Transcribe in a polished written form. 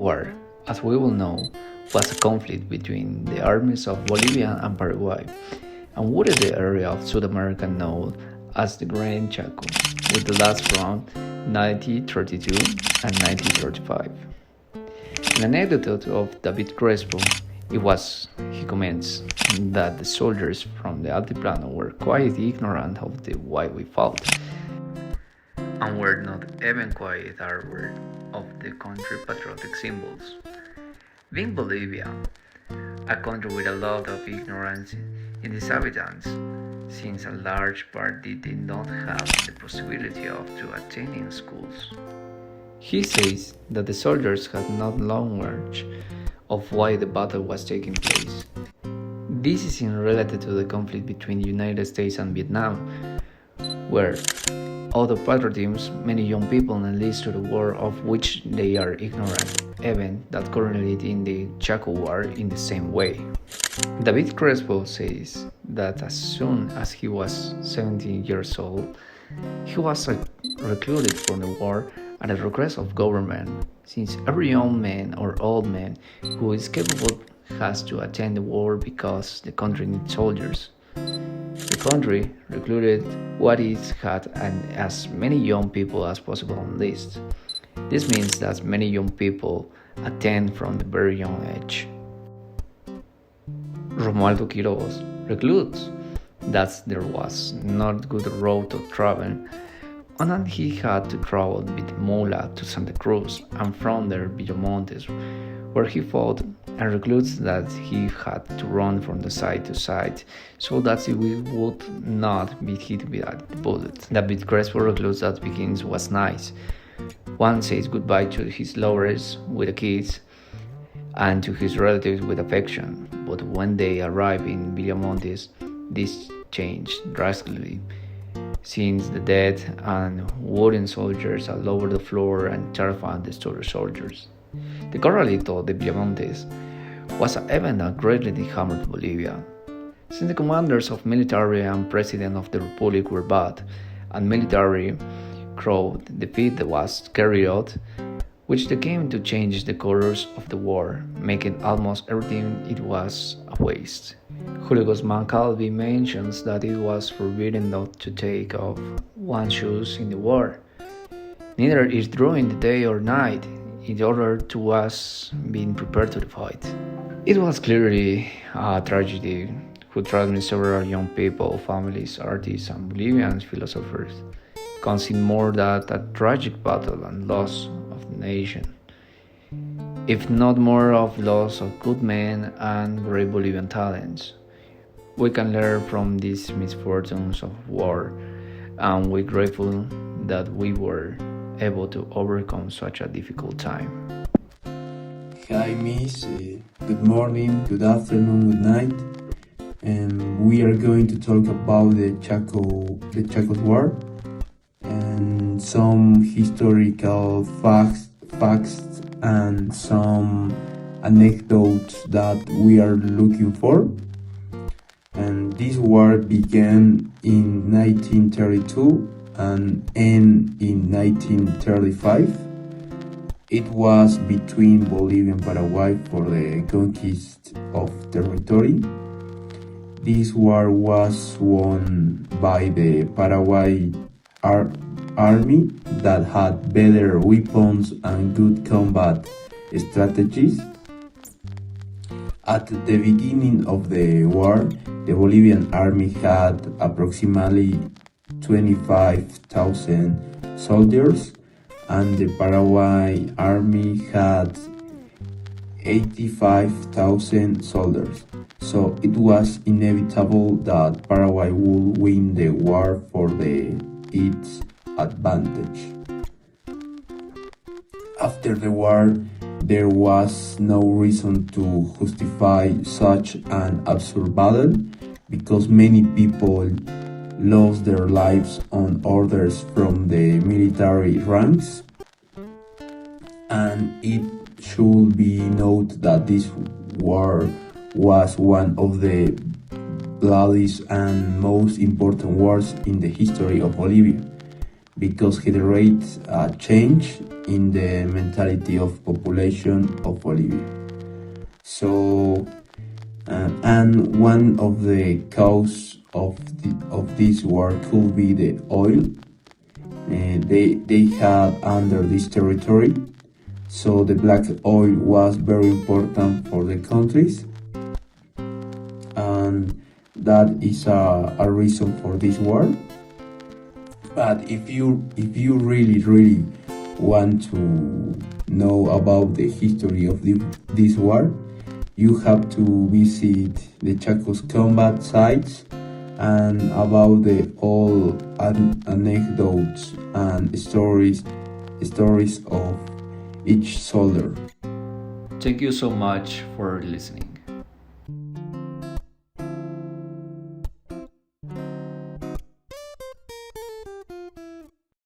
War, as we will know, was a conflict between the armies of Bolivia and Paraguay, and wounded the area of South America known as the Grand Chaco, with the last from 1932 and 1935. An anecdote of David Crespo, he comments, that the soldiers from the Altiplano were quite ignorant of the why we fought, and were not even quite aware of the country's patriotic symbols. Being Bolivia, a country with a lot of ignorance in its inhabitants, since a large part did not have the possibility of to attending schools. He says that the soldiers had not knowledge of why the battle was taking place. This is in related to the conflict between the United States and Vietnam, where, out of patriotism, many young people enlist to the war of which they are ignorant, even that correlated in the Chaco War in the same way. David Crespo says that as soon as he was 17 years old, he was recruited for the war at the request of government, since every young man or old man who is capable has to attend the war because the country needs soldiers. The country recruited what it had and as many young people as possible on list. This means that many young people attend from the very young age. Romualdo Quiroz recruits that there was not good road to travel, and then he had to travel with Mola to Santa Cruz and from there Villamontes, where he fought, and recruits that he had to run from the side to side so that he would not be hit by the bullet. David Crespo recruits that begins was nice. One says goodbye to his lovers with the kids and to his relatives with affection, but when they arrive in Villamontes, this changed drastically, since the dead and wooden soldiers all over the floor and terrified the storage soldiers. The Corralito de Villamontes was an event that greatly hammered Bolivia, since the commanders of military and president of the republic were bad, and military crowd defeat was carried out, which they came to change the course of the war, making almost everything it was a waste. Julio Guzman Calvi mentions that it was forbidden not to take off one's shoes in the war. Neither is during the day or night, in order to us being prepared to the fight. It was clearly a tragedy who traumatized several young people, families, artists, and Bolivian philosophers, causing more than a tragic battle and loss of the nation, if not more of loss of good men and great Bolivian talents. We can learn from these misfortunes of war, and we're grateful that we were able to overcome such a difficult time. Hi Miss, good morning, good afternoon, good night. We are going to talk about the Chaco War and some historical facts and some anecdotes that we are looking for. And this war began in 1932 and ended in 1935. It was between Bolivia and Paraguay for the conquest of territory. This war was won by the Paraguay army that had better weapons and good combat strategies. At the beginning of the war, the Bolivian army had approximately 25,000 soldiers, and the Paraguay army had 85,000 soldiers. So it was inevitable that Paraguay would win the war for its advantage. After the war, there was no reason to justify such an absurd battle, because many people lost their lives on orders from the military ranks, and it should be noted that this war was one of the bloodiest and most important wars in the history of Bolivia, because he generates a change in the mentality of population of Bolivia. So, and one of the cause of this war could be the oil they had under this territory. So the black oil was very important for the countries, and that is a reason for this war. But if you really want to know about the history of this war, you have to visit the Chaco's combat sites and about the all anecdotes and stories of each soldier. Thank you so much for listening.